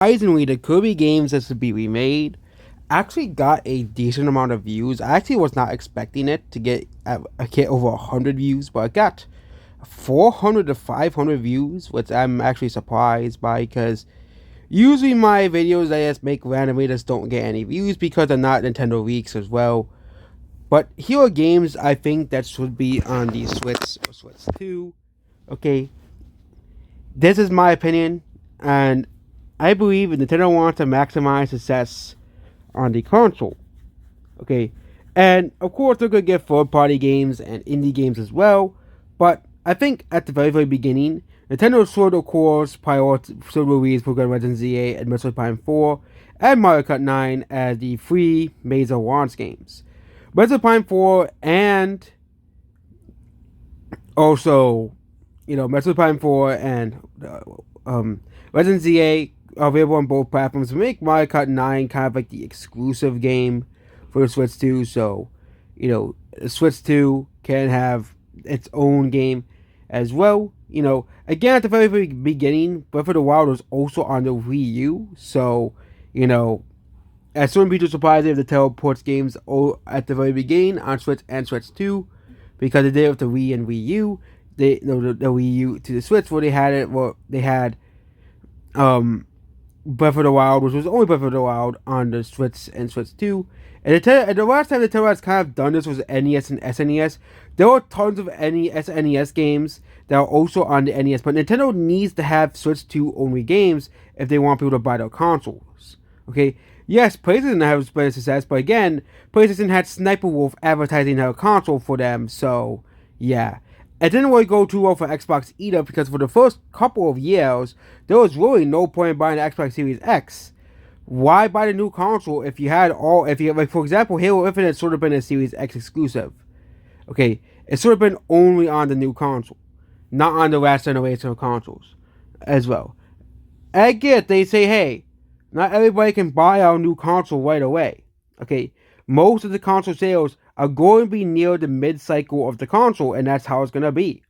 Surprisingly, the Kirby games that's to be remade actually got a decent amount of views. I actually was not expecting it to get over 100 views, but it got 400 to 500 views, which I'm actually surprised by because usually my videos I just make randomly just don't get any views because they're not Nintendo Weeks as well. But here are games I think that should be on the Switch or Switch 2. Okay, this is my opinion, and I believe Nintendo wants to maximize success on the console. Okay, and of course they're gonna get third-party games and indie games as well. But I think at the very beginning, Nintendo should of course should release Pokemon Legends Z8 and Metroid Prime 4 and Mario Kart 9 as the free major launch games. Metroid Prime 4 and also, Metroid Prime 4 and Legends Z8 are available on both platforms to make Mario Kart 9 kind of like the exclusive game for the Switch 2. So, Switch 2 can have its own game as well. Again, at the very beginning, Breath of the Wild was also on the Wii U. So, as soon people surprised if the teleports games at the very beginning on Switch and Switch 2 because they did it with the Wii and Wii U. The Wii U to the Switch where they had Breath of the Wild, which was only Breath of the Wild on the Switch and Switch 2. And the last time Nintendo has kind of done this was NES and SNES. There were tons of SNES games that are also on the NES, but Nintendo needs to have Switch 2 only games if they want people to buy their consoles. Okay? Yes, PlayStation has been a success, but again, PlayStation had Sniper Wolf advertising their console for them, so yeah. It didn't really go too well for Xbox either because for the first couple of years, there was really no point in buying the Xbox Series X. Why buy the new console if you had like for example, Halo Infinite should have been a Series X exclusive. Okay, it should have been only on the new console, not on the last generation of consoles as well. I get they say, hey, not everybody can buy our new console right away. Okay, most of the console sales are going to be near the mid-cycle of the console, and that's how it's going to be.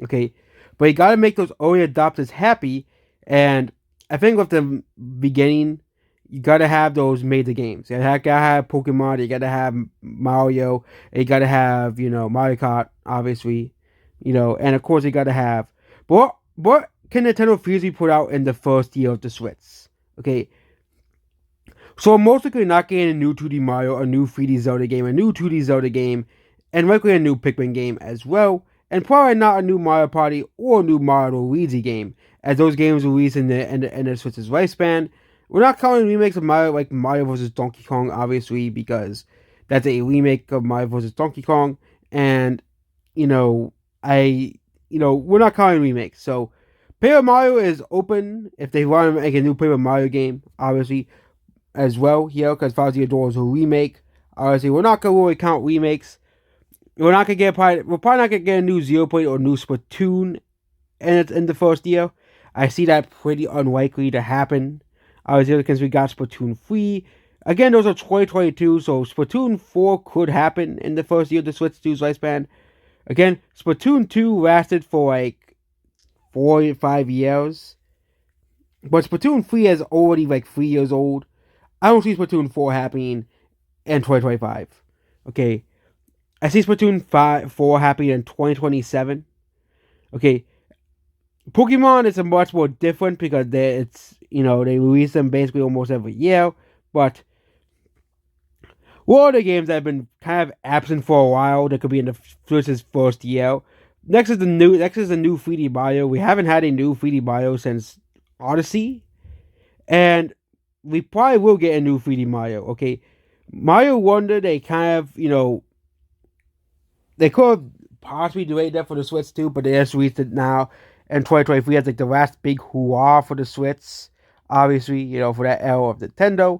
Okay, but you got to make those early adopters happy, and I think with the beginning, you got to have those major games. You got to have Pokemon, you got to have Mario, you got to have, Mario Kart, obviously, and of course you got to have, what can Nintendo feasibly put out in the first year of the Switch? Okay, so I'm most likely not getting a new 2D Mario, a new 3D Zelda game, a new 2D Zelda game, and likely a new Pikmin game as well, and probably not a new Mario Party or a new Mario Luigi game, as those games released in the Switch's lifespan. We're not counting remakes of Mario like Mario vs. Donkey Kong, obviously, because that's a remake of Mario vs. Donkey Kong, and we're not counting remakes. So Paper Mario is open if they want to make a new Paper Mario game, obviously as well here because Fuzzy Adore is a remake. Obviously, we're not gonna really count remakes. We're probably not gonna get a new Zero Point or new Splatoon in the first year. I see that pretty unlikely to happen. Obviously, because we got Splatoon 3. Again, those are 2022, so Splatoon 4 could happen in the first year of the Switch 2's lifespan. Again, Splatoon 2 lasted for like 4 or 5 years. But Splatoon 3 is already like 3 years old. I don't see Splatoon 4 happening in 2025. Okay. I see Splatoon 4 happening in 2027. Okay. Pokemon is a much more different because they release them basically almost every year. But what other games that have been kind of absent for a while that could be in the Switch's first year? Next is the new 3D Mario. We haven't had a new 3D Mario since Odyssey. And we probably will get a new 3D Mario, okay? Mario Wonder, they kind of, they could have possibly delayed that for the Switch too, but they just released it now in 2023 as like the last big hurrah for the Switch, obviously, for that era of Nintendo.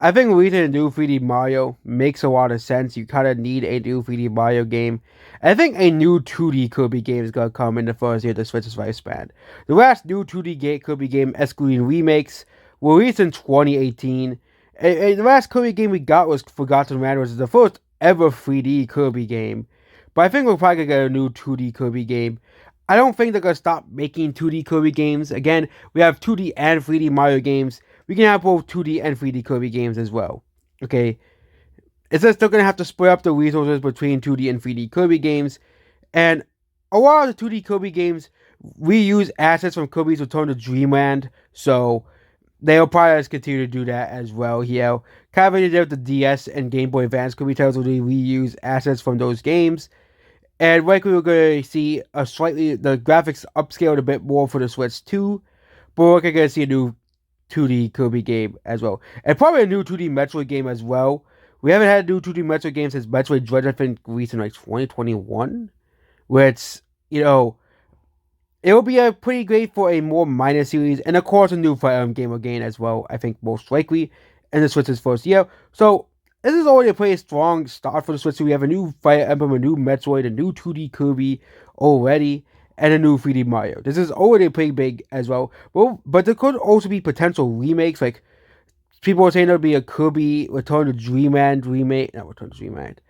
I think releasing a new 3D Mario makes a lot of sense. You kind of need a new 3D Mario game. I think a new 2D Kirby game is going to come in the first year of the Switch's lifespan. The last new 2D Kirby game, excluding remakes, released in 2018. And the last Kirby game we got was Forgotten Land, which is the first ever 3D Kirby game. But I think we're probably going to get a new 2D Kirby game. I don't think they're going to stop making 2D Kirby games. Again, we have 2D and 3D Mario games. we can have both 2D and 3D Kirby games as well. Okay, it's just still gonna have to split up the resources between 2D and 3D Kirby games, and a lot of the 2D Kirby games reuse assets from Kirby's Return to Dreamland, so they'll probably just continue to do that as well. Kind of like they did with the DS and Game Boy Advance Kirby titles, where they reuse assets from those games. And likely we're going to see the graphics upscaled a bit more for the Switch 2, but we're going to see a new 2D Kirby game as well. And probably a new 2D Metroid game as well. We haven't had a new 2D Metroid game since Metroid Dread, I think, released in like 2021, where it will be a pretty great for a more minor series, and of course a new Fire Emblem game again as well, I think most likely, in the Switch's first year. So this is already a pretty strong start for the Switch. So we have a new Fire Emblem, a new Metroid, a new 2D Kirby already, and a new 3D Mario. This is already pretty big as well. But there could also be potential remakes, like people are saying there'll be a Kirby Return to Dreamland remake. Not Return to Dreamland.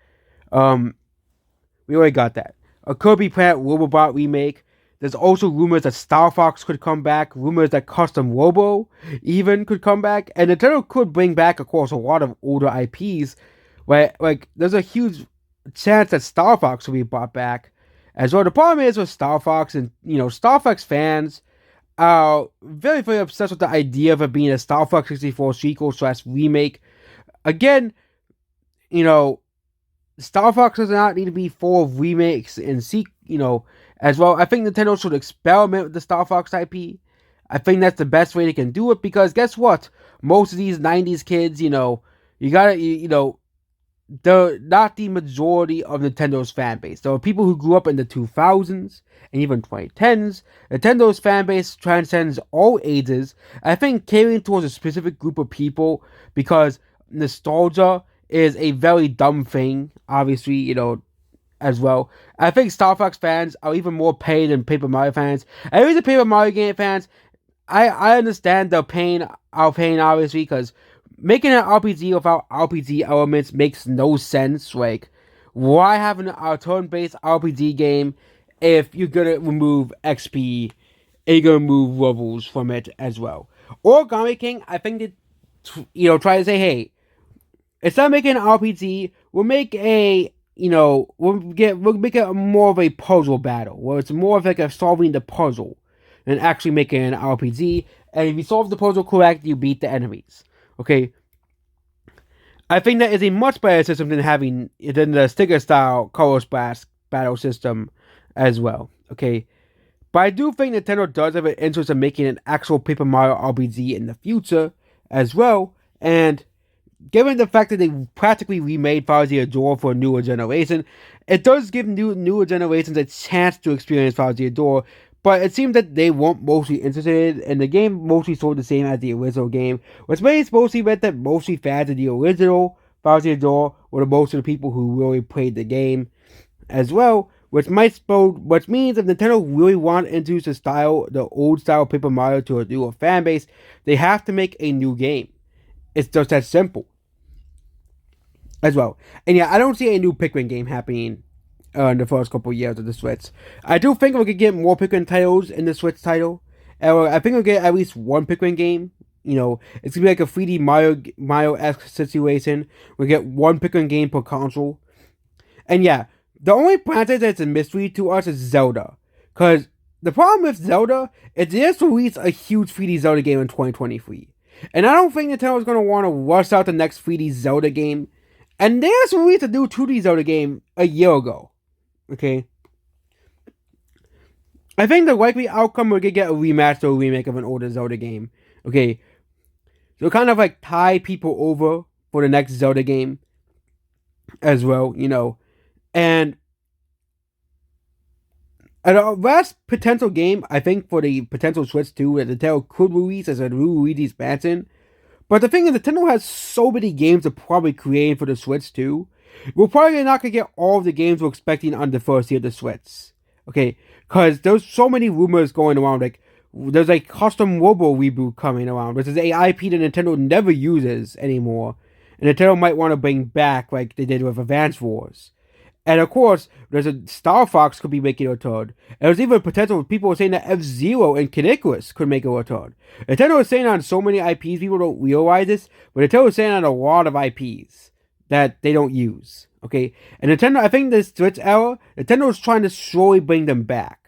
We already got that. A Kirby Planet Robobot remake. There's also rumors that Star Fox could come back, rumors that Custom Robo even could come back, and Nintendo could bring back, of course, a lot of older IPs. Where, like, there's a huge chance that Star Fox will be brought back as well. The problem is with Star Fox, and Star Fox fans are very, very obsessed with the idea of it being a Star Fox 64 sequel / remake. Again, Star Fox does not need to be full of remakes and as well. I think Nintendo should experiment with the Star Fox IP. I think that's the best way they can do it, because guess what? Most of these 90s kids, you gotta, they're not the majority of Nintendo's fan base. There are people who grew up in the 2000s and even 2010s. Nintendo's fan base transcends all ages. I think catering towards a specific group of people, because nostalgia is a very dumb thing, obviously, as well. I think Star Fox fans are even more paid than Paper Mario fans. And even the Paper Mario game fans, I understand the pain, obviously, because making an RPG without RPG elements makes no sense. Like, why have a turn-based RPG game if you're gonna remove XP and you're gonna remove levels from it as well? Origami King, I think that, try to say, hey, instead of making an RPG, we'll make we'll make it more of a puzzle battle, where it's more of like a solving the puzzle than actually making an RPG. And if you solve the puzzle correct, you beat the enemies. Okay, I think that is a much better system than the sticker style color splash battle system as well. Okay, but I do think Nintendo does have an interest in making an actual Paper Mario RPG in the future as well, and given the fact that they practically remade Bowser's Adore for a newer generation, it does give newer generations a chance to experience Bowser's Adore, but it seems that they weren't mostly interested, and the game mostly sold the same as the original game, which mostly meant that mostly fans of the original Bowser's Adore were most of the people who really played the game as well, which means if Nintendo really want to introduce the old style Paper Mario to a newer fan base, they have to make a new game. It's just that simple as well. And yeah, I don't see a new Pikmin game happening in the first couple of years of the Switch. I do think we could get more Pikmin titles in the Switch title. I think we'll get at least one Pikmin game. It's going to be like a 3D Mario-esque situation. We'll get one Pikmin game per console. And yeah, the only franchise that's a mystery to us is Zelda. Because the problem with Zelda is they just released a huge 3D Zelda game in 2023. And I don't think Nintendo is going to want to rush out the next 3D Zelda game. And they just released a new 2D Zelda game a year ago. Okay? I think the likely outcome we're going to get a remaster or remake of an older Zelda game. Okay? So kind of like tie people over for the next Zelda game as well, And the last potential game, I think, for the potential Switch 2 that Nintendo could release as a new Luigi's Mansion. But the thing is, Nintendo has so many games to probably create for the Switch 2. We're probably not going to get all of the games we're expecting on the first year of the Switch. Okay? Because there's so many rumors going around. Like, there's a Custom Robo reboot coming around, which is a IP that Nintendo never uses anymore. And Nintendo might want to bring back like they did with Advance Wars. And of course, there's a Star Fox could be making a return. And there's even potential people were saying that F-Zero and Kid Icarus could make a return. Nintendo is saying on so many IPs, people don't realize this, but Nintendo is saying on a lot of IPs that they don't use. Okay, and Nintendo, I think this Switch era, Nintendo is trying to slowly bring them back.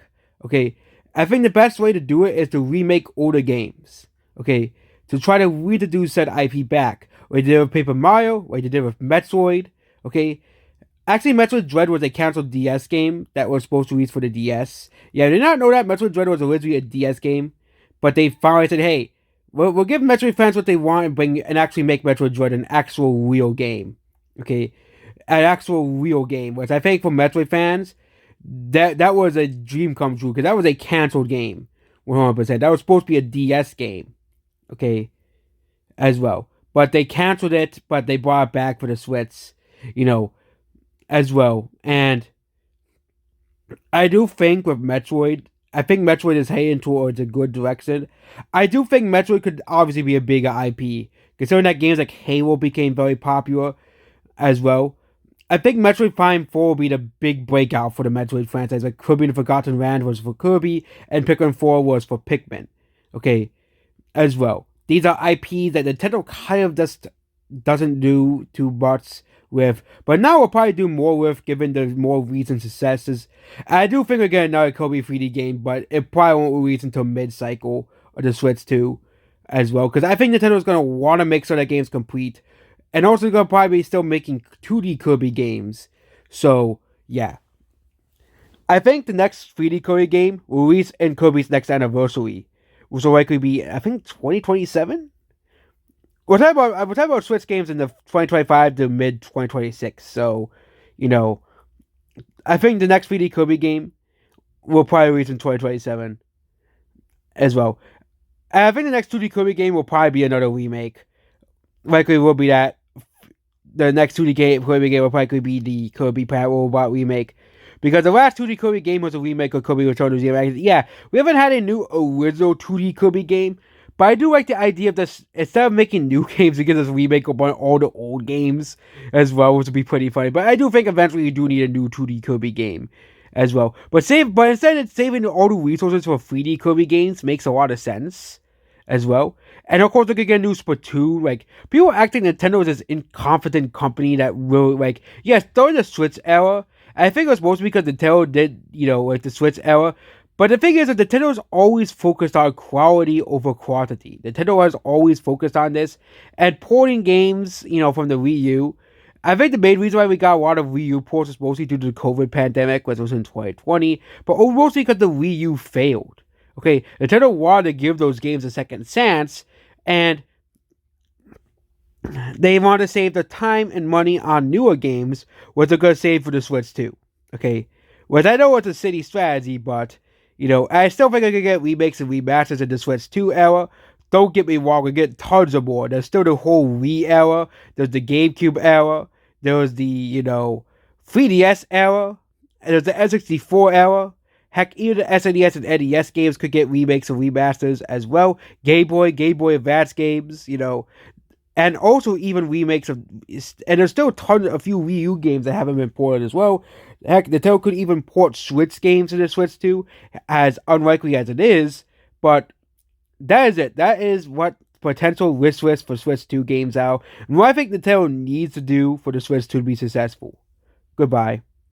Okay, I think the best way to do it is to remake older games. Okay, to try to reintroduce said IP back. Like they did with Paper Mario, like they did with Metroid. Okay, actually, Metroid Dread was a canceled DS game that was supposed to release for the DS. Yeah, I did not know that Metroid Dread was originally a DS game, but they finally said, "Hey, we'll give Metroid fans what they want and bring and actually make Metroid Dread an actual real game." Okay, an actual real game, which I think for Metroid fans, that was a dream come true because that was a canceled game, 100%. That was supposed to be a DS game, okay, as well. But they canceled it, but they brought it back for the Switch, you know, as well. And I do think with Metroid, I think Metroid is heading towards a good direction. I do think Metroid could obviously be a bigger IP, considering that games like Halo became very popular as well. I think Metroid Prime 4 will be the big breakout for the Metroid franchise. Like Kirby and the Forgotten Land was for Kirby, and Pikmin 4 was for Pikmin. Okay, as well. These are IPs that Nintendo kind of just doesn't do too much with. But now we'll probably do more with, given the more recent successes. I do think we'll get another Kirby 3D game, but it probably won't release until mid-cycle of the Switch 2 as well. Because I think Nintendo's going to want to make sure that game's complete. And also going to probably be still making 2D Kirby games. So, yeah. I think the next 3D Kirby game will release in Kirby's next anniversary, which will likely be, I think, 2027? We're talking about Switch games in the 2025 to mid 2026. So, I think the next 3D Kirby game will probably release in 2027 as well. And I think the next 2D Kirby game will probably be another remake. Likely will be that. The next 2D Kirby game will probably be the Kirby Pat Robot remake. Because the last 2D Kirby game was a remake of Kirby Return to Zero. Yeah, we haven't had a new original 2D Kirby game. But I do like the idea of this, instead of making new games, it gives us a remake of all the old games as well, which would be pretty funny. But I do think eventually you do need a new 2D Kirby game as well. But instead of saving all the resources for 3D Kirby games makes a lot of sense as well. And of course, we could get a new Splatoon. Like, people acting Nintendo as this incompetent company that will, like, yes, during the Switch era, I think it was mostly because Nintendo did, like the Switch era. But the thing is that Nintendo's always focused on quality over quantity. Nintendo has always focused on this. And porting games, from the Wii U, I think the main reason why we got a lot of Wii U ports is mostly due to the COVID pandemic, which was in 2020. But mostly because the Wii U failed. Okay, Nintendo wanted to give those games a second chance, and they want to save the time and money on newer games, what they're going to save for the Switch 2. Okay, which I know it's a city strategy, but, I still think I could get remakes and remasters in the Switch 2 era. Don't get me wrong, we get tons of more. There's still the whole Wii era, there's the GameCube era, there was the, 3DS era, and there's the N64 era. Heck, even the SNES and NES games could get remakes and remasters as well. Game Boy Advance games, and also even remakes of, and there's still a few Wii U games that haven't been ported as well. Heck, Nintendo could even port Switch games to the Switch 2, as unlikely as it is, but that is it. That is what potential wish list for Switch 2 games are, and what I think Nintendo needs to do for the Switch 2 to be successful. Goodbye.